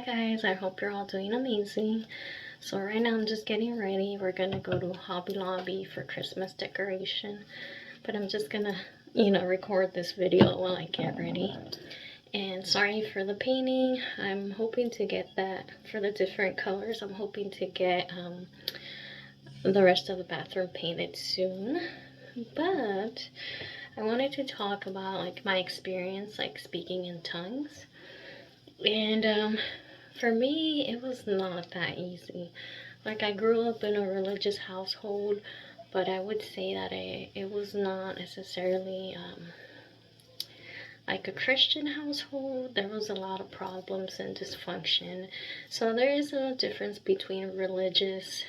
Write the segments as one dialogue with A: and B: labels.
A: guys, I hope you're all doing amazing. So right now I'm just getting ready. We're gonna go to Hobby Lobby for Christmas decoration. But I'm just gonna, record this video while I get ready. And sorry for the painting. I'm hoping to get that for the different colors. I'm hoping to get the rest of the bathroom painted soon. But I wanted to talk about like my experience like speaking in tongues. And for me, it was not that easy. Like, I grew up in a religious household, but I would say that it was not necessarily like a Christian household. There was a lot of problems and dysfunction. So there is a difference between the religious,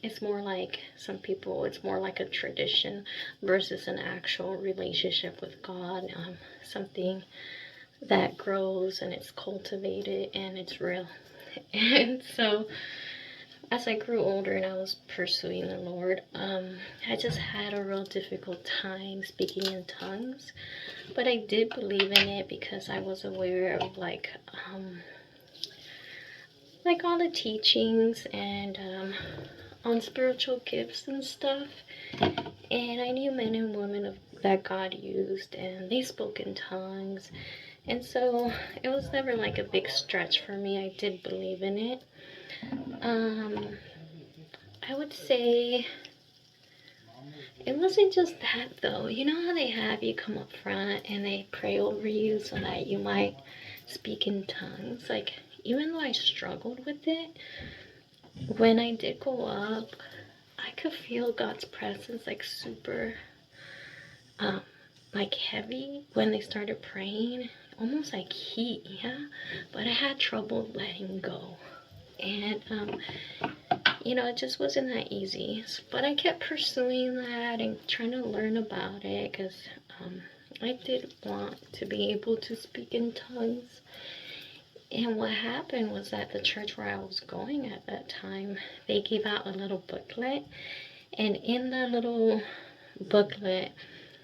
A: it's more like some people, it's more like a tradition versus an actual relationship with God, something that grows and it's cultivated and it's real. And so as I grew older and I was pursuing the Lord, I just had a real difficult time speaking in tongues. But I did believe in it because I was aware of like all the teachings and on spiritual gifts and stuff. And I knew men and women that God used, and they spoke in tongues. And so it was never like a big stretch for me. I did believe in it. I would say it wasn't just that though. You know how they have you come up front and they pray over you so that you might speak in tongues? Like, even though I struggled with it, when I did go up, I could feel God's presence like super like heavy when they started praying, almost like heat, yeah. But I had trouble letting go, and it just wasn't that easy. But I kept pursuing that and trying to learn about it because I did want to be able to speak in tongues. And what happened was that the church where I was going at that time, they gave out a little booklet, and in that little booklet,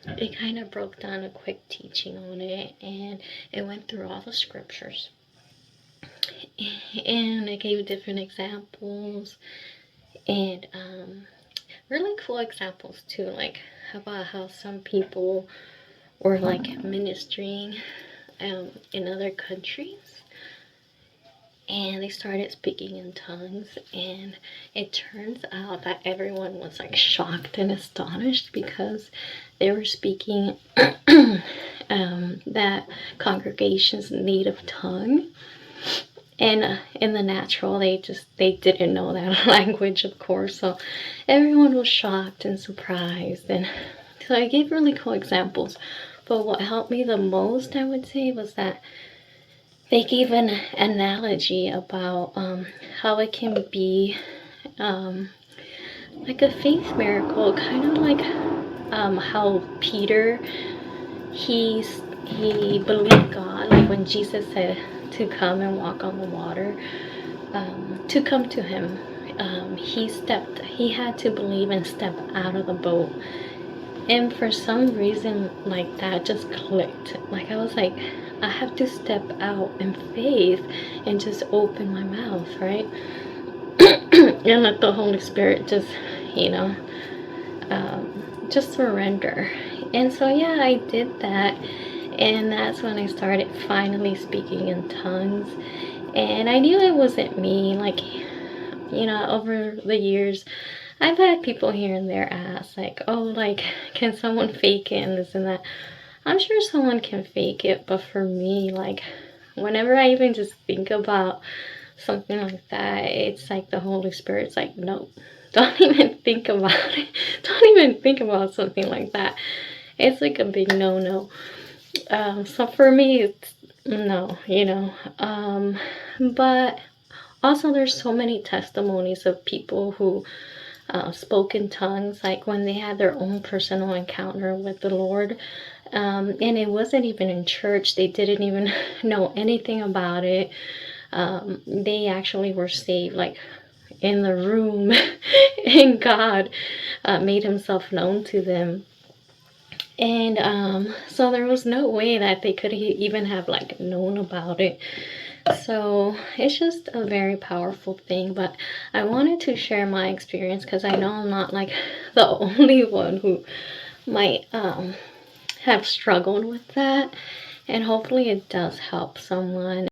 A: it kind of broke down a quick teaching on it, and it went through all the scriptures. And it gave different examples, and really cool examples too, like about how some people were like ministering in other countries. And they started speaking in tongues, and it turns out that everyone was like shocked and astonished because they were speaking that congregation's native tongue. And in the natural, they didn't know that language, of course. So everyone was shocked and surprised. And so I gave really cool examples. But what helped me the most, I would say, was that they gave an analogy about how it can be like a faith miracle, kind of like how Peter, he believed God, like when Jesus said to come and walk on the water, to come to him. He had to believe and step out of the boat. And for some reason, like, that just clicked. Like, I was like, I have to step out in faith and just open my mouth, right? And let the Holy Spirit just, just surrender. And so, yeah, I did that. And that's when I started finally speaking in tongues. And I knew it wasn't me. Like, over the years, I've had people here and there ask, like, oh, like, can someone fake it and this and that. I'm sure someone can fake it, but for me, like, whenever I even just think about something like that, it's like the Holy Spirit's like, no, don't even think about it. Don't even think about something like that. It's like a big no-no. So for me, it's no, but also there's so many testimonies of people who spoke in tongues, like when they had their own personal encounter with the Lord. And it wasn't even in church. They didn't even know anything about it. They actually were saved, like, in the room, and God made himself known to them. And so there was no way that they could even have like known about it. So it's just a very powerful thing. But I wanted to share my experience because I know I'm not like the only one who might have struggled with that, and hopefully it does help someone.